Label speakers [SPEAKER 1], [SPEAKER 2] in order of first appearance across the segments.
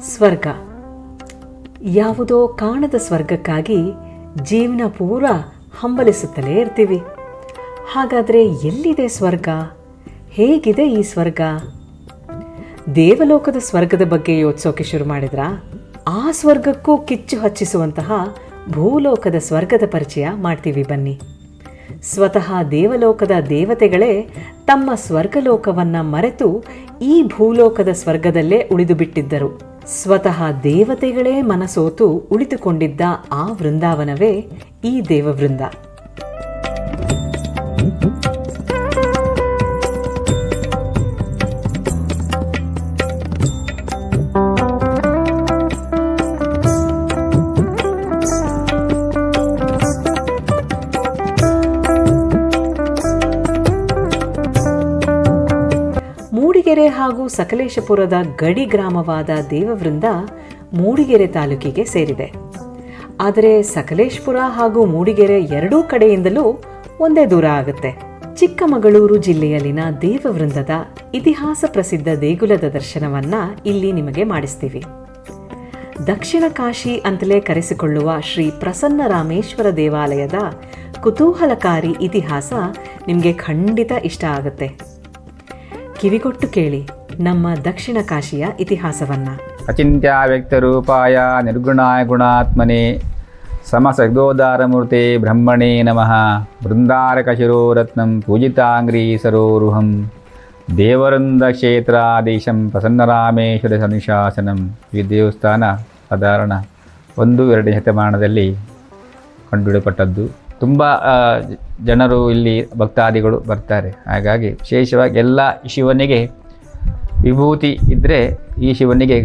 [SPEAKER 1] ಸ್ವರ್ಗ. ಯಾವುದೋ ಕಾಣದ ಸ್ವರ್ಗಕ್ಕಾಗಿ ಜೀವನ ಪೂರ ಹಂಬಲಿಸುತ್ತಲೇ ಇರ್ತೀವಿ. ಹಾಗಾದರೆ ಎಲ್ಲಿದೆ ಸ್ವರ್ಗ? ಹೇಗಿದೆ ಈ ಸ್ವರ್ಗ? ದೇವಲೋಕದ ಸ್ವರ್ಗದ ಬಗ್ಗೆ ಯೋಚಿಸೋಕೆ ಶುರು ಮಾಡಿದ್ರಾ? ಆ ಸ್ವರ್ಗಕ್ಕೂ ಕಿಚ್ಚು ಹಚ್ಚಿಸುವಂತಹ ಭೂಲೋಕದ ಸ್ವರ್ಗದ ಪರಿಚಯ ಮಾಡ್ತೀವಿ ಬನ್ನಿ. ಸ್ವತಃ ದೇವಲೋಕದ ದೇವತೆಗಳೇ ತಮ್ಮ ಸ್ವರ್ಗಲೋಕವನ್ನು ಮರೆತು ಈ ಭೂಲೋಕದ ಸ್ವರ್ಗದಲ್ಲೇ ಉಳಿದು ಬಿಟ್ಟಿದ್ದರು. ಸ್ವತಃ ದೇವತೆಗಳೇ ಮನಸೋತು ಉಳಿದುಕೊಂಡಿದ್ದ ಆ ವೃಂದಾವನವೇ ಈ ದೇವವೃಂದ. ಮೂಡಿಗೆರೆ ಹಾಗೂ ಸಕಲೇಶಪುರದ ಗಡಿ ಗ್ರಾಮವಾದ ದೇವವೃಂದ ಮೂಡಿಗೆರೆ ತಾಲೂಕಿಗೆ ಸೇರಿದೆ. ಆದರೆ ಸಕಲೇಶಪುರ ಹಾಗೂ ಮೂಡಿಗೆರೆ ಎರಡೂ ಕಡೆಯಿಂದಲೂ ಒಂದೇ ದೂರ ಆಗುತ್ತೆ. ಚಿಕ್ಕಮಗಳೂರು ಜಿಲ್ಲೆಯಲ್ಲಿನ ದೇವವೃಂದದ ಇತಿಹಾಸ ಪ್ರಸಿದ್ಧ ದೇಗುಲದ ದರ್ಶನವನ್ನ ಇಲ್ಲಿ ನಿಮಗೆ ಮಾಡಿಸ್ತೀವಿ. ದಕ್ಷಿಣ ಕಾಶಿ ಅಂತಲೇ ಕರೆಸಿಕೊಳ್ಳುವ ಶ್ರೀ ಪ್ರಸನ್ನ ರಾಮೇಶ್ವರ ದೇವಾಲಯದ ಕುತೂಹಲಕಾರಿ ಇತಿಹಾಸ ನಿಮಗೆ ಖಂಡಿತ ಇಷ್ಟ ಆಗುತ್ತೆ. ಕಿವಿಗೊಟ್ಟು ಕೇಳಿ ನಮ್ಮ ದಕ್ಷಿಣ ಕಾಶಿಯ ಇತಿಹಾಸವನ್ನ.
[SPEAKER 2] ಅಚಿಂತ್ಯ ವ್ಯಕ್ತರೂಪಾಯ ನಿರ್ಗುಣಾಯ ಗುಣಾತ್ಮನೆ ಸಮಸಗ್ಧೋದಾರಮೂರ್ತೆ ಬ್ರಹ್ಮಣೇ ನಮಃ. ಬೃಂದಾರಕಶಿರೋರತ್ನಂ ಪೂಜಿತಾಂಗ್ರೀ ಸರೋರುಹಂ ದೇವವೃಂದ ಕ್ಷೇತ್ರಾಧೀಶಂ ಪ್ರಸನ್ನರಾಮೇಶ್ವರ ಸನ್ನಿಶಾಸನಂ. ಈ ದೇವಸ್ಥಾನ ಸಾಧಾರಣ 1-2 ಶತಮಾನದಲ್ಲಿ ಕಂಡುಹಿಡಿಯಲ್ಪಟ್ಟದ್ದು. ತುಂಬ ಜನರು ಇಲ್ಲಿ ಭಕ್ತಾದಿಗಳು ಬರ್ತಾರೆ. ಹಾಗಾಗಿ ವಿಶೇಷವಾಗಿ ಎಲ್ಲ ಶಿವನಿಗೆ ವಿಭೂತಿ ಇದ್ದರೆ ಈ ಶಿವನಿಗೆ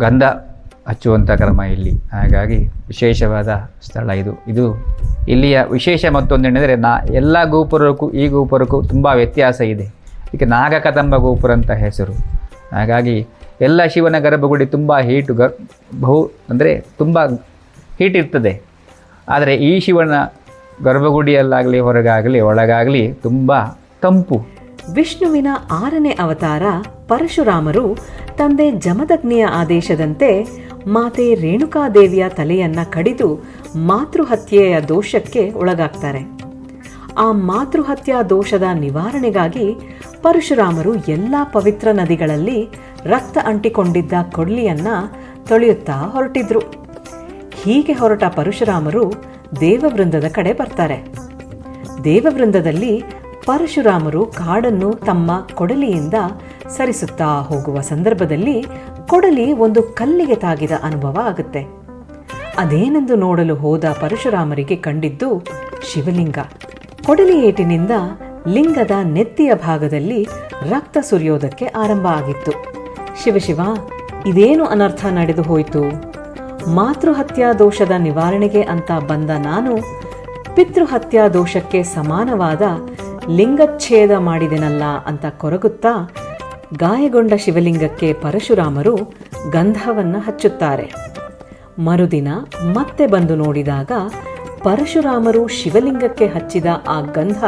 [SPEAKER 2] ಗಂಧ ಹಚ್ಚುವಂಥ ಕ್ರಮ ಇಲ್ಲಿ. ಹಾಗಾಗಿ ವಿಶೇಷವಾದ ಸ್ಥಳ ಇದು. ಇಲ್ಲಿಯ ವಿಶೇಷ ಮತ್ತೊಂದೇನೆಂದರೆ ಎಲ್ಲ ಗೋಪುರಕ್ಕೂ ಈ ಗೋಪುರಕ್ಕೂ ತುಂಬ ವ್ಯತ್ಯಾಸ ಇದೆ. ಇದಕ್ಕೆ ನಾಗಕದಂಬ ಗೋಪುರ ಅಂತ ಹೆಸರು. ಹಾಗಾಗಿ ಎಲ್ಲ ಶಿವನ ಗರ್ಭಗುಡಿ ತುಂಬ ತುಂಬ ಹೀಟ್ ಇರ್ತದೆ. ಆದರೆ ಈ ಶಿವನ ಗರ್ಭಗುಡಿಯಲ್ಲಾಗಲಿ ಹೊರಗಾಗಲಿ ಒಳಗಾಗಲಿ ತುಂಬ ತಂಪು.
[SPEAKER 1] ವಿಷ್ಣುವಿನ 6ನೇ ಅವತಾರ ಪರಶುರಾಮರು ತಂದೆ ಜಮದಗ್ನಿಯ ಆದೇಶದಂತೆ ಮಾತೆ ರೇಣುಕಾದೇವಿಯ ತಲೆಯನ್ನ ಕಡಿದು ಮಾತೃಹತ್ಯೆಯ ದೋಷಕ್ಕೆ ಒಳಗಾಗ್ತಾರೆ. ಆ ಮಾತೃಹತ್ಯಾ ದೋಷದ ನಿವಾರಣೆಗಾಗಿ ಪರಶುರಾಮರು ಎಲ್ಲ ಪವಿತ್ರ ನದಿಗಳಲ್ಲಿ ರಕ್ತ ಅಂಟಿಕೊಂಡಿದ್ದ ಕೊಡ್ಲಿಯನ್ನ ತೊಳೆಯುತ್ತಾ ಹೊರಟಿದ್ರು. ಹೀಗೆ ಹೊರಟ ಪರಶುರಾಮರು ದೇವವೃಂದದ ಕಡೆ ಬರ್ತಾರೆ. ದೇವವೃಂದದಲ್ಲಿ ಪರಶುರಾಮರು ಕಾಡನ್ನು ತಮ್ಮ ಕೊಡಲಿಯಿಂದ ಸರಿಸುತ್ತಾ ಹೋಗುವ ಸಂದರ್ಭದಲ್ಲಿ ಕೊಡಲಿ ಒಂದು ಕಲ್ಲಿಗೆ ತಾಗಿದ ಅನುಭವ ಆಗುತ್ತೆ. ಅದೇನೆಂದು ನೋಡಲು ಹೋದ ಪರಶುರಾಮರಿಗೆ ಕಂಡಿದ್ದು ಶಿವಲಿಂಗ. ಕೊಡಲಿ ಏಟಿನಿಂದ ಲಿಂಗದ ನೆತ್ತಿಯ ಭಾಗದಲ್ಲಿ ರಕ್ತ ಸುರಿಯೋದಕ್ಕೆ ಆರಂಭ ಆಗಿತ್ತು. ಶಿವಶಿವ, ಇದೇನು ಅನರ್ಥ ನಡೆದು ಹೋಯಿತು? ಮಾತೃಹತ್ಯಾ ದೋಷದ ನಿವಾರಣೆಗೆ ಅಂತ ಬಂದ ನಾನು ಪಿತೃಹತ್ಯಾ ದೋಷಕ್ಕೆ ಸಮಾನವಾದ ಲಿಂಗಚ್ಛೇದ ಮಾಡಿದೆನಲ್ಲ ಅಂತ ಕೊರಗುತ್ತಾ ಗಾಯಗೊಂಡ ಶಿವಲಿಂಗಕ್ಕೆ ಪರಶುರಾಮರು ಗಂಧವನ್ನು ಹಚ್ಚುತ್ತಾರೆ. ಮರುದಿನ ಮತ್ತೆ ಬಂದು ನೋಡಿದಾಗ ಪರಶುರಾಮರು ಶಿವಲಿಂಗಕ್ಕೆ ಹಚ್ಚಿದ ಆ ಗಂಧ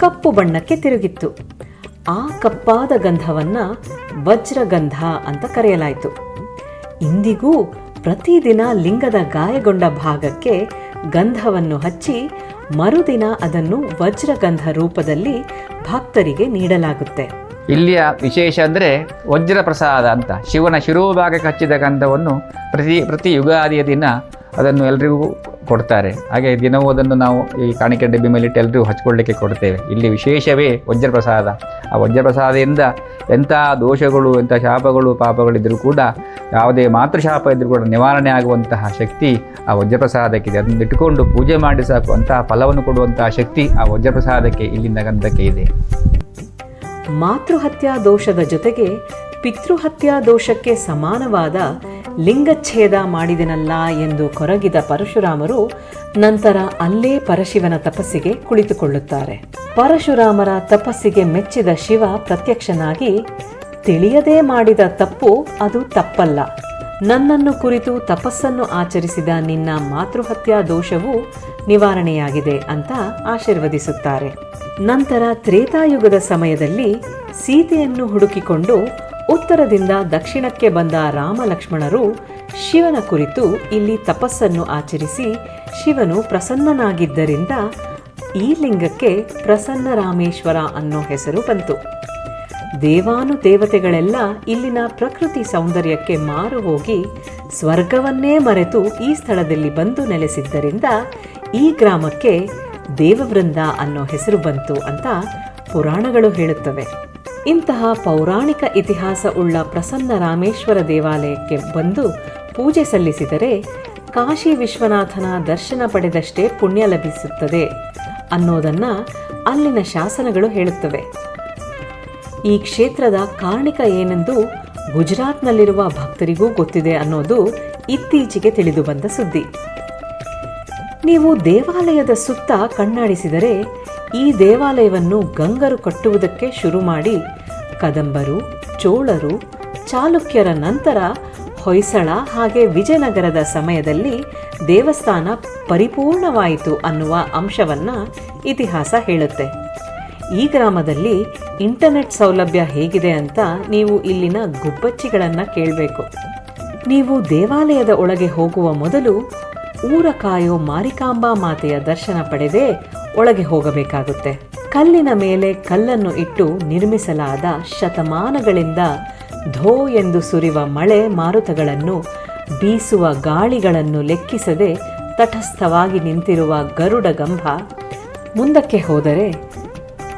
[SPEAKER 1] ಕಪ್ಪು ಬಣ್ಣಕ್ಕೆ ತಿರುಗಿತ್ತು. ಆ ಕಪ್ಪಾದ ಗಂಧವನ್ನ ವಜ್ರಗಂಧ ಅಂತ ಕರೆಯಲಾಯಿತು. ಇಂದಿಗೂ ಪ್ರತಿದಿನ ಲಿಂಗದ ಗಾಯಗೊಂಡ ಭಾಗಕ್ಕೆ ಗಂಧವನ್ನು ಹಚ್ಚಿ ಮರುದಿನ ಅದನ್ನು ವಜ್ರಗಂಧ ರೂಪದಲ್ಲಿ ಭಕ್ತರಿಗೆ ನೀಡಲಾಗುತ್ತೆ.
[SPEAKER 2] ಇಲ್ಲಿಯ ವಿಶೇಷ ಅಂದರೆ ವಜ್ರ ಪ್ರಸಾದ ಅಂತ. ಶಿವನ ಶಿರೋಭಾಗಕ್ಕೆ ಹಚ್ಚಿದ ಗಂಧವನ್ನು ಪ್ರತಿ ಯುಗಾದಿಯ ದಿನ ಅದನ್ನು ಎಲ್ರಿಗೂ ಕೊಡ್ತಾರೆ. ಹಾಗೆ ದಿನವೂ ಅದನ್ನು ನಾವು ಈ ಕಾಣಿಕೆ ಡಬ್ಬಿ ಮೇಲಿಟ್ಟು ಎಲ್ಲರಿಗೂ ಹಚ್ಕೊಳ್ಳಿಕ್ಕೆ ಕೊಡ್ತೇವೆ. ಇಲ್ಲಿ ವಿಶೇಷವೇ ವಜ್ರಪ್ರಸಾದ. ಆ ವಜ್ರಪ್ರಸಾದದಿಂದ ಎಂಥ ದೋಷಗಳು, ಎಂಥ ಶಾಪಗಳು, ಪಾಪಗಳಿದ್ದರೂ ಕೂಡ, ಯಾವುದೇ ಮಾತೃಶಾಪ ಇದ್ದರೂ ಕೂಡ ನಿವಾರಣೆ ಆಗುವಂತಹ ಶಕ್ತಿ ಆ ವಜ್ರಪ್ರಸಾದಕ್ಕಿದೆ. ಅದನ್ನು ಇಟ್ಟುಕೊಂಡು ಪೂಜೆ ಮಾಡಿ ಸಾಕು, ಅಂತಹ ಫಲವನ್ನು ಕೊಡುವಂತಹ ಶಕ್ತಿ ಆ ವಜ್ರಪ್ರಸಾದಕ್ಕೆ, ಇಲ್ಲಿಂದ ಗಂಧಕ್ಕೆ ಇದೆ.
[SPEAKER 1] ಮಾತೃಹತ್ಯಾ ದೋಷದ ಜೊತೆಗೆ ಪಿತೃಹತ್ಯಾ ದೋಷಕ್ಕೆ ಸಮಾನವಾದ ಲಿಂಗಚ್ಛೇದ ಮಾಡಿದೆನಲ್ಲ ಎಂದು ಕೊರಗಿದ ಪರಶುರಾಮರು ನಂತರ ಅಲ್ಲೇ ಪರಶಿವನ ತಪಸ್ಸಿಗೆ ಕುಳಿತುಕೊಳ್ಳುತ್ತಾರೆ. ಪರಶುರಾಮರ ತಪಸ್ಸಿಗೆ ಮೆಚ್ಚಿದ ಶಿವ ಪ್ರತ್ಯಕ್ಷನಾಗಿ, ತಿಳಿಯದೇ ಮಾಡಿದ ತಪ್ಪು ಅದು ತಪ್ಪಲ್ಲ, ನನ್ನನ್ನು ಕುರಿತು ತಪಸ್ಸನ್ನು ಆಚರಿಸಿದ ನಿನ್ನ ಮಾತೃಹತ್ಯಾ ದೋಷವು ನಿವಾರಣೆಯಾಗಿದೆ ಅಂತ ಆಶೀರ್ವದಿಸುತ್ತಾರೆ. ನಂತರ ತ್ರೇತಾಯುಗದ ಸಮಯದಲ್ಲಿ ಸೀತೆಯನ್ನು ಹುಡುಕಿಕೊಂಡು ಉತ್ತರದಿಂದ ದಕ್ಷಿಣಕ್ಕೆ ಬಂದ ರಾಮ ಲಕ್ಷ್ಮಣರು ಶಿವನ ಕುರಿತು ಇಲ್ಲಿ ತಪಸ್ಸನ್ನು ಆಚರಿಸಿ ಶಿವನು ಪ್ರಸನ್ನನಾಗಿದ್ದರಿಂದ ಈ ಲಿಂಗಕ್ಕೆ ಪ್ರಸನ್ನ ರಾಮೇಶ್ವರ ಅನ್ನೋ ಹೆಸರು ಬಂತು. ದೇವಾನುದೇವತೆಗಳೆಲ್ಲ ಇಲ್ಲಿನ ಪ್ರಕೃತಿ ಸೌಂದರ್ಯಕ್ಕೆ ಮಾರು ಹೋಗಿ ಸ್ವರ್ಗವನ್ನೇ ಮರೆತು ಈ ಸ್ಥಳದಲ್ಲಿ ಬಂದು ನೆಲೆಸಿದ್ದರಿಂದ ಈ ಗ್ರಾಮಕ್ಕೆ ದೇವವೃಂದ ಅನ್ನೋ ಹೆಸರು ಬಂತು ಅಂತ ಪುರಾಣಗಳು ಹೇಳುತ್ತವೆ. ಇಂತಹ ಪೌರಾಣಿಕ ಇತಿಹಾಸ ಉಳ್ಳ ಪ್ರಸನ್ನ ರಾಮೇಶ್ವರ ದೇವಾಲಯಕ್ಕೆ ಬಂದು ಪೂಜೆ ಸಲ್ಲಿಸಿದರೆ ಕಾಶಿ ವಿಶ್ವನಾಥನ ದರ್ಶನ ಪಡೆದಷ್ಟೇ ಪುಣ್ಯ ಲಭಿಸುತ್ತದೆ ಅನ್ನೋದನ್ನ ಅಲ್ಲಿನ ಶಾಸನಗಳು ಹೇಳುತ್ತವೆ. ಈ ಕ್ಷೇತ್ರದ ಕಾರಣಿಕ ಏನೆಂದು ಗುಜರಾತ್ನಲ್ಲಿರುವ ಭಕ್ತರಿಗೂ ಗೊತ್ತಿದೆ ಅನ್ನೋದು ಇತ್ತೀಚೆಗೆ ತಿಳಿದು ಬಂದ ಸುದ್ದಿ. ನೀವು ದೇವಾಲಯದ ಸುತ್ತ ಕಣ್ಣಾಡಿಸಿದರೆ ಈ ದೇವಾಲಯವನ್ನು ಗಂಗರು ಕಟ್ಟುವುದಕ್ಕೆ ಶುರು ಮಾಡಿ ಕದಂಬರು, ಚೋಳರು, ಚಾಲುಕ್ಯರ ನಂತರ ಹೊಯ್ಸಳ ಹಾಗೆ ವಿಜಯನಗರದ ಸಮಯದಲ್ಲಿ ದೇವಸ್ಥಾನ ಪರಿಪೂರ್ಣವಾಯಿತು ಅನ್ನುವ ಅಂಶವನ್ನು ಇತಿಹಾಸ ಹೇಳುತ್ತೆ. ಈ ಗ್ರಾಮದಲ್ಲಿ ಇಂಟರ್ನೆಟ್ ಸೌಲಭ್ಯ ಹೇಗಿದೆ ಅಂತ ನೀವು ಇಲ್ಲಿನ ಗುಬ್ಬಚ್ಚಿಗಳನ್ನು ಕೇಳಬೇಕು. ನೀವು ದೇವಾಲಯದ ಒಳಗೆ ಹೋಗುವ ಮೊದಲು ಊರ ಕಾಯೋ ಮಾರಿಕಾಂಬಾ ಮಾತೆಯ ದರ್ಶನ ಪಡೆದೇ ಒಳಗೆ ಹೋಗಬೇಕಾಗುತ್ತೆ. ಕಲ್ಲಿನ ಮೇಲೆ ಕಲ್ಲನ್ನು ಇಟ್ಟು ನಿರ್ಮಿಸಲಾದ ಶತಮಾನಗಳಿಂದ ಧೋ ಎಂದು ಸುರಿವ ಮಳೆ ಮಾರುತಗಳನ್ನು, ಬೀಸುವ ಗಾಳಿಗಳನ್ನು ಲೆಕ್ಕಿಸದೆ ತಟಸ್ಥವಾಗಿ ನಿಂತಿರುವ ಗರುಡ ಗಂಭ, ಮುಂದಕ್ಕೆ ಹೋದರೆ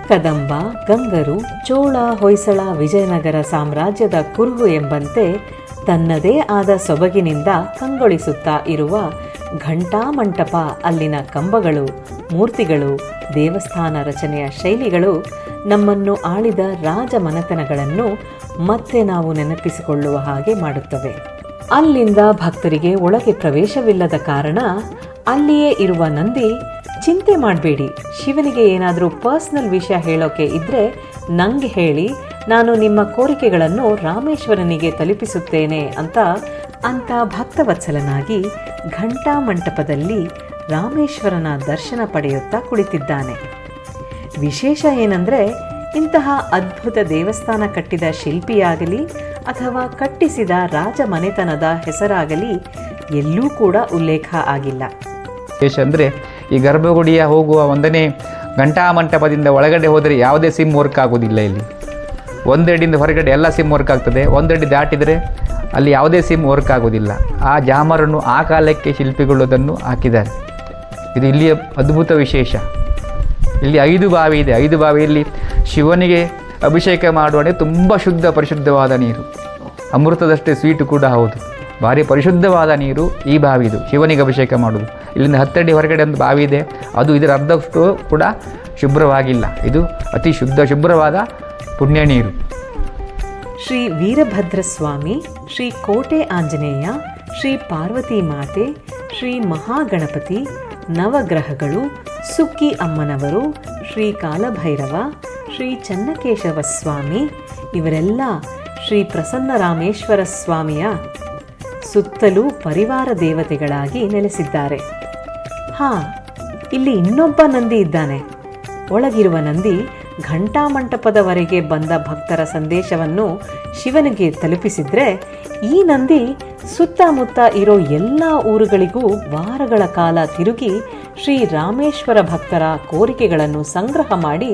[SPEAKER 1] ಕದಂಬ, ಗಂಗರು, ಚೋಳ, ಹೊಯ್ಸಳ, ವಿಜಯನಗರ ಸಾಮ್ರಾಜ್ಯದ ಕುರುಹು ಎಂಬಂತೆ ತನ್ನದೇ ಆದ ಸೊಬಗಿನಿಂದ ಕಂಗೊಳಿಸುತ್ತಾ ಇರುವ ಘಂಟಾ ಮಂಟಪ, ಅಲ್ಲಿನ ಕಂಬಗಳು, ಮೂರ್ತಿಗಳು, ದೇವಸ್ಥಾನ ರಚನೆಯ ಶೈಲಿಗಳು ನಮ್ಮನ್ನು ಆಳಿದ ರಾಜಮನೆತನಗಳನ್ನು ಮತ್ತೆ ನಾವು ನೆನಪಿಸಿಕೊಳ್ಳುವ ಹಾಗೆ ಮಾಡುತ್ತವೆ. ಅಲ್ಲಿಂದ ಭಕ್ತರಿಗೆ ಒಳಗೆ ಪ್ರವೇಶವಿಲ್ಲದ ಕಾರಣ ಅಲ್ಲಿಯೇ ಇರುವ ನಂದಿ, ಚಿಂತೆ ಮಾಡಬೇಡಿ, ಶಿವನಿಗೆ ಏನಾದರೂ ಪರ್ಸ್ನಲ್ ವಿಷಯ ಹೇಳೋಕೆ ಇದ್ದರೆ ನಂಗೆ ಹೇಳಿ, ನಾನು ನಿಮ್ಮ ಕೋರಿಕೆಗಳನ್ನು ರಾಮೇಶ್ವರನಿಗೆ ತಲುಪಿಸುತ್ತೇನೆ ಅಂತ ಭಕ್ತವತ್ಸಲನಾಗಿ ಘಂಟಾ ಮಂಟಪದಲ್ಲಿ ರಾಮೇಶ್ವರನ ದರ್ಶನ ಪಡೆಯುತ್ತಾ ಕುಳಿತಿದ್ದಾನೆ. ವಿಶೇಷ ಏನಂದರೆ, ಇಂತಹ ಅದ್ಭುತ ದೇವಸ್ಥಾನ ಕಟ್ಟಿದ ಶಿಲ್ಪಿಯಾಗಲಿ ಅಥವಾ ಕಟ್ಟಿಸಿದ ರಾಜಮನೆತನದ ಹೆಸರಾಗಲಿ ಎಲ್ಲೂ ಕೂಡ ಉಲ್ಲೇಖ ಆಗಿಲ್ಲ.
[SPEAKER 2] ವಿಶೇಷ ಅಂದರೆ, ಈ ಗರ್ಭಗುಡಿಯ ಹೋಗುವ 1ನೇ ಘಂಟಾ ಮಂಟಪದಿಂದ ಒಳಗಡೆ ಹೋದರೆ ಯಾವುದೇ ಸಿಮ್ ವರ್ಕ್ ಆಗೋದಿಲ್ಲ. ಇಲ್ಲಿ ಒಂದೆಡಿಂದ ಹೊರಗಡೆ ಎಲ್ಲ ಸಿಮ್ ವರ್ಕ್ ಆಗ್ತದೆ, ಒಂದೆಡಿ ದಾಟಿದರೆ ಅಲ್ಲಿ ಯಾವುದೇ ಸಿಮ್ ವರ್ಕ್ ಆಗೋದಿಲ್ಲ. ಆ ಜಾಮರನ್ನು ಆ ಕಾಲಕ್ಕೆ ಶಿಲ್ಪಿಗಳು ಅದನ್ನು ಹಾಕಿದ್ದಾರೆ. ಇದು ಇಲ್ಲಿಯ ಅದ್ಭುತ ವಿಶೇಷ. ಇಲ್ಲಿ 5 ಬಾವಿ ಇದೆ. 5 ಬಾವಿಯಲ್ಲಿ ಶಿವನಿಗೆ ಅಭಿಷೇಕ ಮಾಡುವಾಗೆ ತುಂಬ ಶುದ್ಧ ಪರಿಶುದ್ಧವಾದ ನೀರು, ಅಮೃತದಷ್ಟೇ ಸ್ವೀಟು ಕೂಡ ಹೌದು. ಭಾರಿ ಪರಿಶುದ್ಧವಾದ ನೀರು ಈ ಬಾವಿದು, ಶಿವನಿಗೆ ಅಭಿಷೇಕ ಮಾಡೋದು. ಇಲ್ಲಿಂದ 10 ಅಡಿ ಹೊರಗಡೆ ಒಂದು ಬಾವಿ ಇದೆ, ಅದು ಇದರ ಅರ್ಧಷ್ಟು ಕೂಡ ಶುಭ್ರವಾಗಿಲ್ಲ. ಇದು ಅತಿ ಶುಭ್ರವಾದ ಪುಣ್ಯ ನೀರು.
[SPEAKER 1] ಶ್ರೀ ವೀರಭದ್ರ ಸ್ವಾಮಿ, ಶ್ರೀ ಕೋಟೆ ಆಂಜನೇಯ, ಶ್ರೀ ಪಾರ್ವತಿ ಮಾತೆ, ಶ್ರೀ ಮಹಾಗಣಪತಿ, ನವಗ್ರಹಗಳು, ಸುಕ್ಕಿ ಅಮ್ಮನವರು, ಶ್ರೀ ಕಾಲಭೈರವ, ಶ್ರೀ ಚನ್ನಕೇಶವ ಸ್ವಾಮಿ ಇವರೆಲ್ಲ ಶ್ರೀ ಪ್ರಸನ್ನ ರಾಮೇಶ್ವರ ಸ್ವಾಮಿಯ ಸುತ್ತಲೂ ಪರಿವಾರ ದೇವತೆಗಳಾಗಿ ನೆಲೆಸಿದ್ದಾರೆ. ಇಲ್ಲಿ ಇನ್ನೊಬ್ಬ ನಂದಿ ಇದ್ದಾನೆ. ಒಳಗಿರುವ ನಂದಿ ಘಂಟಾ ಮಂಟಪದವರೆಗೆ ಬಂದ ಭಕ್ತರ ಸಂದೇಶವನ್ನು ಶಿವನಿಗೆ ತಲುಪಿಸಿದ್ರೆ, ಈ ನಂದಿ ಸುತ್ತಮುತ್ತ ಇರೋ ಎಲ್ಲ ಊರುಗಳಿಗೂ ವಾರಗಳ ಕಾಲ ತಿರುಗಿ ಶ್ರೀ ರಾಮೇಶ್ವರ ಭಕ್ತರ ಕೋರಿಕೆಗಳನ್ನು ಸಂಗ್ರಹ ಮಾಡಿ,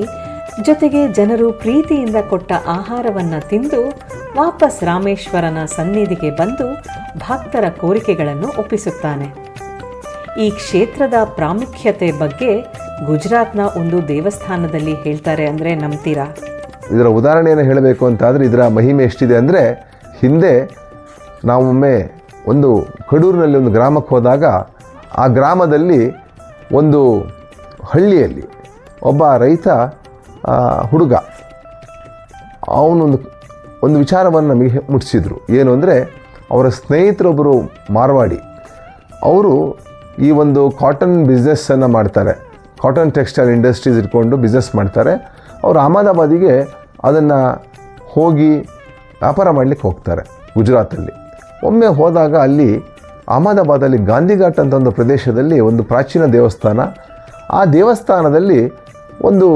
[SPEAKER 1] ಜೊತೆಗೆ ಜನರು ಪ್ರೀತಿಯಿಂದ ಕೊಟ್ಟ ಆಹಾರವನ್ನು ತಿಂದು ವಾಪಸ್ ರಾಮೇಶ್ವರನ ಸನ್ನಿಧಿಗೆ ಬಂದು ಭಕ್ತರ ಕೋರಿಕೆಗಳನ್ನು ಒಪ್ಪಿಸುತ್ತಾನೆ. ಈ ಕ್ಷೇತ್ರದ ಪ್ರಾಮುಖ್ಯತೆ ಬಗ್ಗೆ ಗುಜರಾತ್ನ ಒಂದು ದೇವಸ್ಥಾನದಲ್ಲಿ ಹೇಳ್ತಾರೆ ಅಂದರೆ ನಂಬ್ತೀರಾ?
[SPEAKER 3] ಇದರ ಉದಾಹರಣೆಯನ್ನು ಹೇಳಬೇಕು ಅಂತಾದರೆ ಇದರ ಮಹಿಮೆ ಎಷ್ಟಿದೆ ಅಂದರೆ, ಹಿಂದೆ ನಾವೊಮ್ಮೆ ಒಂದು ಕಡೂರಿನಲ್ಲಿ ಒಂದು ಗ್ರಾಮಕ್ಕೆ ಹೋದಾಗ, ಆ ಗ್ರಾಮದಲ್ಲಿ ಒಂದು ಹಳ್ಳಿಯಲ್ಲಿ ಒಬ್ಬ ರೈತ ಹುಡುಗ ಅವನೊಂದು ವಿಚಾರವನ್ನು ನಮಗೆ ಮುಟ್ಟಿಸಿದರು. ಏನು ಅಂದರೆ, ಅವರ ಸ್ನೇಹಿತರೊಬ್ಬರು ಮಾರ್ವಾಡಿ, ಅವರು ಈ ಒಂದು ಕಾಟನ್ ಬಿಸ್ನೆಸ್ಸನ್ನು ಮಾಡ್ತಾರೆ. ಕಾಟನ್ ಟೆಕ್ಸ್ಟೈಲ್ ಇಂಡಸ್ಟ್ರೀಸ್ ಇಟ್ಕೊಂಡು ಬಿಸ್ನೆಸ್ ಮಾಡ್ತಾರೆ. ಅವರು ಅಹಮದಾಬಾದಿಗೆ ಅದನ್ನು ಹೋಗಿ ವ್ಯಾಪಾರ ಮಾಡಲಿಕ್ಕೆ ಹೋಗ್ತಾರೆ ಗುಜರಾತಲ್ಲಿ. ಒಮ್ಮೆ ಹೋದಾಗ ಅಲ್ಲಿ ಅಹಮದಾಬಾದಲ್ಲಿ ಗಾಂಧಿಘಾಟ್ ಅಂತ ಒಂದು ಪ್ರದೇಶದಲ್ಲಿ ಒಂದು ಪ್ರಾಚೀನ ದೇವಸ್ಥಾನ. ಆ ದೇವಸ್ಥಾನದಲ್ಲಿ ಒಂದು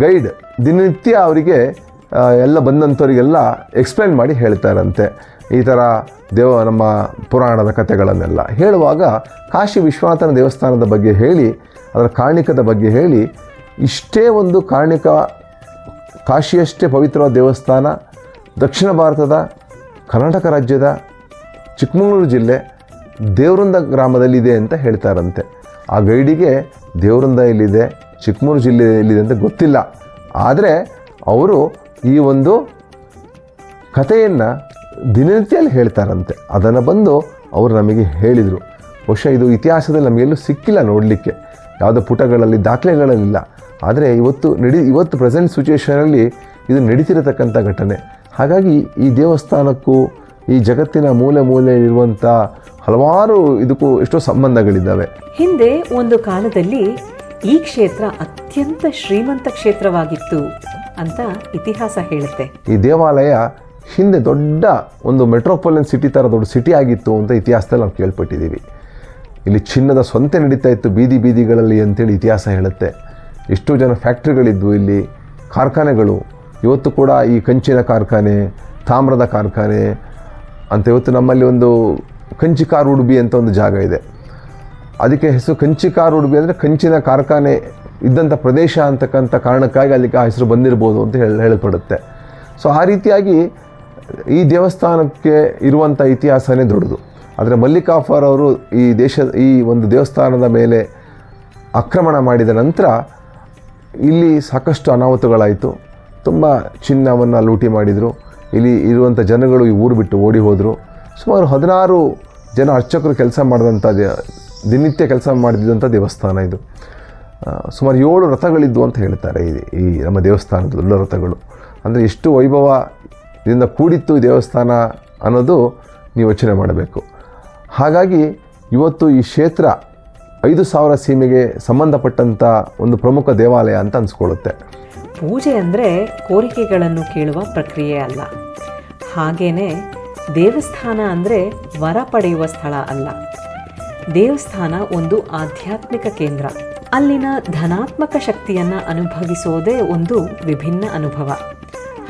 [SPEAKER 3] ಗೈಡ್ ದಿನನಿತ್ಯ ಅವರಿಗೆ ಎಲ್ಲ ಬಂದಂಥವರಿಗೆಲ್ಲ ಎಕ್ಸ್ಪ್ಲೇನ್ ಮಾಡಿ ಹೇಳ್ತಾರಂತೆ ಈ ಥರ ನಮ್ಮ ಪುರಾಣದ ಕಥೆಗಳನ್ನೆಲ್ಲ ಹೇಳುವಾಗ ಕಾಶಿ ವಿಶ್ವನಾಥನ ದೇವಸ್ಥಾನದ ಬಗ್ಗೆ ಹೇಳಿ ಅದರ ಕಾರಣಿಕದ ಬಗ್ಗೆ ಹೇಳಿ ಇಷ್ಟೇ ಒಂದು ಕಾಶಿಯಷ್ಟೇ ಪವಿತ್ರವಾದ ದೇವಸ್ಥಾನ ದಕ್ಷಿಣ ಭಾರತದ ಕರ್ನಾಟಕ ರಾಜ್ಯದ ಚಿಕ್ಕಮಗಳೂರು ಜಿಲ್ಲೆ ದೇವೃಂದ ಗ್ರಾಮದಲ್ಲಿದೆ ಅಂತ ಹೇಳ್ತಾರಂತೆ. ಆ ಗೈಡಿಗೆ ದೇವೃಂದ ಎಲ್ಲಿದೆ, ಚಿಕ್ಕಮಗಳೂರು ಜಿಲ್ಲೆ ಎಲ್ಲಿದೆ ಅಂತ ಗೊತ್ತಿಲ್ಲ. ಆದರೆ ಅವರು ಈ ಒಂದು ಕಥೆಯನ್ನು ದಿನನಿತ್ಯಲ್ಲಿ ಹೇಳ್ತಾರಂತೆ. ಅದನ್ನು ಬಂದು ಅವರು ನಮಗೆ ಹೇಳಿದರು. ಬಹುಶಃ ಇದು ಇತಿಹಾಸದಲ್ಲಿ ನಮಗೆಲ್ಲೂ ಸಿಕ್ಕಿಲ್ಲ ನೋಡಲಿಕ್ಕೆ, ಯಾವುದೋ ಪುಟಗಳಲ್ಲಿ ದಾಖಲೆಗಳಲ್ಲಿಲ್ಲ. ಆದರೆ ಇವತ್ತು ಪ್ರೆಸೆಂಟ್ ಸಿಚುವೇಷನಲ್ಲಿ ಇದು ನಡೀತಿರತಕ್ಕಂಥ ಘಟನೆ. ಹಾಗಾಗಿ ಈ ದೇವಸ್ಥಾನಕ್ಕೂ ಈ ಜಗತ್ತಿನ ಮೂಲೆಯಲ್ಲಿರುವಂಥ ಹಲವಾರು ಇದಕ್ಕೂ ಎಷ್ಟೋ ಸಂಬಂಧಗಳಿದ್ದಾವೆ.
[SPEAKER 1] ಹಿಂದೆ ಒಂದು ಕಾಲದಲ್ಲಿ ಈ ಕ್ಷೇತ್ರ ಅತ್ಯಂತ ಶ್ರೀಮಂತ ಕ್ಷೇತ್ರವಾಗಿತ್ತು ಅಂತ ಇತಿಹಾಸ ಹೇಳುತ್ತೆ.
[SPEAKER 3] ಈ ದೇವಾಲಯ ಹಿಂದೆ ದೊಡ್ಡ ಒಂದು ಮೆಟ್ರೋಪಾಲಿಟನ್ ಸಿಟಿ ಥರ ದೊಡ್ಡ ಸಿಟಿ ಆಗಿತ್ತು ಅಂತ ಇತಿಹಾಸದಲ್ಲಿ ನಾವು ಕೇಳ್ಪಟ್ಟಿದ್ದೀವಿ. ಇಲ್ಲಿ ಚಿನ್ನದ ಸ್ವಂತೆ ನಡೀತಾ ಇತ್ತು ಬೀದಿಗಳಲ್ಲಿ ಅಂತೇಳಿ ಇತಿಹಾಸ ಹೇಳುತ್ತೆ. ಎಷ್ಟೋ ಜನ ಫ್ಯಾಕ್ಟ್ರಿಗಳಿದ್ವು, ಇಲ್ಲಿ ಕಾರ್ಖಾನೆಗಳು. ಇವತ್ತು ಕೂಡ ಈ ಕಂಚಿನ ಕಾರ್ಖಾನೆ, ತಾಮ್ರದ ಕಾರ್ಖಾನೆ ಅಂತ ಇವತ್ತು ನಮ್ಮಲ್ಲಿ ಒಂದು ಕಂಚಿಕಾರ್ ಉಡುಪಿ ಅಂತ ಒಂದು ಜಾಗ ಇದೆ. ಅದಕ್ಕೆ ಹೆಸರು ಕಂಚಿಕಾರ್ ಉಡುಪಿ ಅಂದರೆ ಕಂಚಿನ ಕಾರ್ಖಾನೆ ಇದ್ದಂಥ ಪ್ರದೇಶ ಅಂತಕ್ಕಂಥ ಕಾರಣಕ್ಕಾಗಿ ಅಲ್ಲಿಗೆ ಆ ಹೆಸರು ಬಂದಿರ್ಬೋದು ಅಂತ ಹೇಳಲ್ಪಡುತ್ತೆ. ಸೊ ಆ ರೀತಿಯಾಗಿ ಈ ದೇವಸ್ಥಾನಕ್ಕೆ ಇರುವಂಥ ಇತಿಹಾಸನೇ ದೊಡ್ಡದು. ಆದರೆ ಮಲ್ಲಿಕಾಫರ್ ಅವರು ಈ ಒಂದು ದೇವಸ್ಥಾನದ ಮೇಲೆ ಆಕ್ರಮಣ ಮಾಡಿದ ನಂತರ ಇಲ್ಲಿ ಸಾಕಷ್ಟು ಅನಾಹುತಗಳಾಯಿತು. ತುಂಬ ಚಿನ್ನವನ್ನು ಲೂಟಿ ಮಾಡಿದರು. ಇಲ್ಲಿ ಇರುವಂಥ ಜನಗಳು ಈ ಊರು ಬಿಟ್ಟು ಓಡಿ ಹೋದರು. ಸುಮಾರು 16 ಜನ ಅರ್ಚಕರು ಕೆಲಸ ಮಾಡಿದಂಥ ದಿನನಿತ್ಯ ಕೆಲಸ ಮಾಡಿದಂಥ ದೇವಸ್ಥಾನ ಇದು. ಸುಮಾರು 7 ರಥಗಳಿದ್ವು ಅಂತ ಹೇಳ್ತಾರೆ ಈ ನಮ್ಮ ದೇವಸ್ಥಾನದ ದೊಡ್ಡ ರಥಗಳು. ಅಂದರೆ ಎಷ್ಟು ವೈಭವದಿಂದ ಕೂಡಿತ್ತು ಈ ದೇವಸ್ಥಾನ ಅನ್ನೋದು ನೀವು ಯೋಚನೆ ಮಾಡಬೇಕು. ಹಾಗಾಗಿ ಇವತ್ತು ಈ ಕ್ಷೇತ್ರ 5000 ಸೀಮೆಗೆ ಸಂಬಂಧಪಟ್ಟಂಥ ಒಂದು ಪ್ರಮುಖ ದೇವಾಲಯ ಅಂತ ಅನಿಸ್ಕೊಳ್ಳುತ್ತೆ.
[SPEAKER 1] ಪೂಜೆ ಅಂದರೆ ಕೋರಿಕೆಗಳನ್ನು ಕೇಳುವ ಪ್ರಕ್ರಿಯೆ ಅಲ್ಲ. ಹಾಗೇನೆ ದೇವಸ್ಥಾನ ಅಂದರೆ ವರ ಪಡೆಯುವ ಸ್ಥಳ ಅಲ್ಲ. ದೇವಸ್ಥಾನ ಒಂದು ಆಧ್ಯಾತ್ಮಿಕ ಕೇಂದ್ರ. ಅಲ್ಲಿನ ಧನಾತ್ಮಕ ಶಕ್ತಿಯನ್ನು ಅನುಭವಿಸೋದೇ ಒಂದು ವಿಭಿನ್ನ ಅನುಭವ.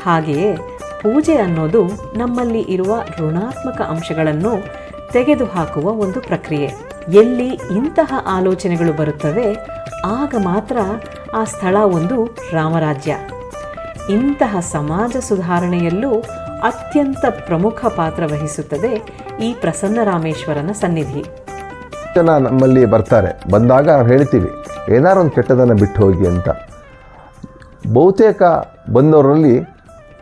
[SPEAKER 1] ಹಾಗೆಯೇ ಪೂಜೆ ಅನ್ನೋದು ನಮ್ಮಲ್ಲಿ ಇರುವ ಋಣಾತ್ಮಕ ಅಂಶಗಳನ್ನು ತೆಗೆದುಹಾಕುವ ಒಂದು ಪ್ರಕ್ರಿಯೆ. ಎಲ್ಲಿ ಇಂತಹ ಆಲೋಚನೆಗಳು ಬರುತ್ತವೆ ಆಗ ಮಾತ್ರ ಆ ಸ್ಥಳ ಒಂದು ರಾಮರಾಜ್ಯ. ಇಂತಹ ಸಮಾಜ ಸುಧಾರಣೆಯಲ್ಲೂ ಅತ್ಯಂತ ಪ್ರಮುಖ ಪಾತ್ರ ವಹಿಸುತ್ತದೆ ಈ ಪ್ರಸನ್ನರಾಮೇಶ್ವರನ ಸನ್ನಿಧಿ.
[SPEAKER 3] ಜನ ನಮ್ಮಲ್ಲಿ ಬಂದಾಗ ನಾವು ಹೇಳ್ತೀವಿ ಏನಾರು ಒಂದು ಕೆಟ್ಟದನ್ನು ಬಿಟ್ಟು ಹೋಗಿ ಅಂತ. ಬಹುತೇಕ ಬಂದವರಲ್ಲಿ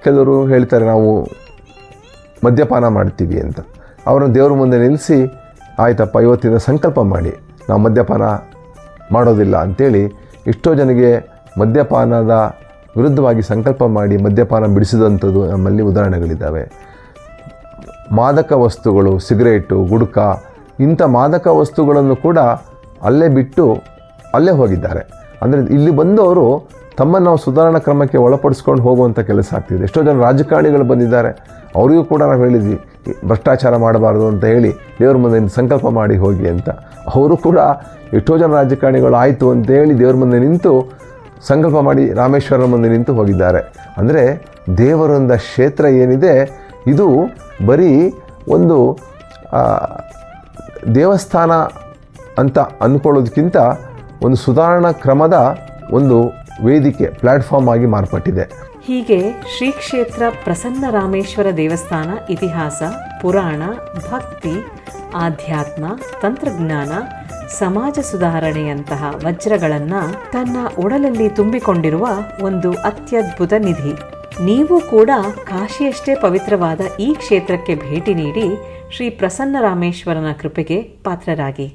[SPEAKER 3] ಕೆಲವರು ಹೇಳ್ತಾರೆ ನಾವು ಮದ್ಯಪಾನ ಮಾಡ್ತೀವಿ ಅಂತ. ಅವರನ್ನು ದೇವ್ರ ಮುಂದೆ ನಿಲ್ಲಿಸಿ ಆಯ್ತಪ್ಪ ಇವತ್ತಿನ ಸಂಕಲ್ಪ ಮಾಡಿ ನಾವು ಮದ್ಯಪಾನ ಮಾಡೋದಿಲ್ಲ ಅಂಥೇಳಿ ಎಷ್ಟೋ ಜನಗೆ ಮದ್ಯಪಾನದ ವಿರುದ್ಧವಾಗಿ ಸಂಕಲ್ಪ ಮಾಡಿ ಮದ್ಯಪಾನ ಬಿಡಿಸಿದಂಥದ್ದು ನಮ್ಮಲ್ಲಿ ಉದಾಹರಣೆಗಳಿದ್ದಾವೆ. ಮಾದಕ ವಸ್ತುಗಳು, ಸಿಗರೇಟು, ಗುಡ್ಕ ಇಂಥ ಮಾದಕ ವಸ್ತುಗಳನ್ನು ಕೂಡ ಅಲ್ಲೇ ಬಿಟ್ಟು ಅಲ್ಲೇ ಹೋಗಿದ್ದಾರೆ. ಅಂದರೆ ಇಲ್ಲಿ ಬಂದವರು ತಮ್ಮನ್ನು ನಾವು ಸುಧಾರಣಾ ಕ್ರಮಕ್ಕೆ ಒಳಪಡಿಸ್ಕೊಂಡು ಹೋಗುವಂಥ ಕೆಲಸ ಆಗ್ತಿದೆ. ಎಷ್ಟೋ ಜನ ರಾಜಕಾರಣಿಗಳು ಬಂದಿದ್ದಾರೆ, ಅವರಿಗೂ ಕೂಡ ನಾವು ಹೇಳಿದ್ವಿ ಭ್ರಷ್ಟಾಚಾರ ಮಾಡಬಾರ್ದು ಅಂತ ಹೇಳಿ ದೇವ್ರ ಮುಂದೆ ಸಂಕಲ್ಪ ಮಾಡಿ ಹೋಗಿ ಅಂತ. ಅವರು ಕೂಡ ಎಷ್ಟೋ ಜನ ರಾಜಕಾರಣಿಗಳು ಆಯಿತು ಅಂತೇಳಿ ದೇವ್ರ ಮುಂದೆ ನಿಂತು ಸಂಕಲ್ಪ ಮಾಡಿ ರಾಮೇಶ್ವರನ ಮುಂದೆ ನಿಂತು ಹೋಗಿದ್ದಾರೆ. ಅಂದರೆ ದೇವರೊಂದ ಕ್ಷೇತ್ರ ಏನಿದೆ ಇದು ಬರೀ ಒಂದು ದೇವಸ್ಥಾನ ಅಂತ ಅಂದ್ಕೊಳ್ಳೋದಕ್ಕಿಂತ ಒಂದು ಸುಧಾರಣಾ ಕ್ರಮದ ಒಂದು ವೇದಿಕೆ, ಪ್ಲ್ಯಾಟ್ಫಾರ್ಮ್ ಆಗಿ ಮಾರ್ಪಟ್ಟಿದೆ.
[SPEAKER 1] ಹೀಗೆ ಶ್ರೀ ಕ್ಷೇತ್ರ ಪ್ರಸನ್ನರಾಮೇಶ್ವರ ದೇವಸ್ಥಾನ ಇತಿಹಾಸ, ಪುರಾಣ, ಭಕ್ತಿ, ಆಧ್ಯಾತ್ಮ, ತಂತ್ರಜ್ಞಾನ, ಸಮಾಜ ಸುಧಾರಣೆಯಂತಹ ವಜ್ರಗಳನ್ನು ತನ್ನ ಒಡಲಲ್ಲಿ ತುಂಬಿಕೊಂಡಿರುವ ಒಂದು ಅತ್ಯದ್ಭುತ ನಿಧಿ. ನೀವು ಕೂಡ ಕಾಶಿಯಷ್ಟೇ ಪವಿತ್ರವಾದ ಈ ಕ್ಷೇತ್ರಕ್ಕೆ ಭೇಟಿ ನೀಡಿ ಶ್ರೀ ಪ್ರಸನ್ನರಾಮೇಶ್ವರನ ಕೃಪೆಗೆ ಪಾತ್ರರಾಗಿ.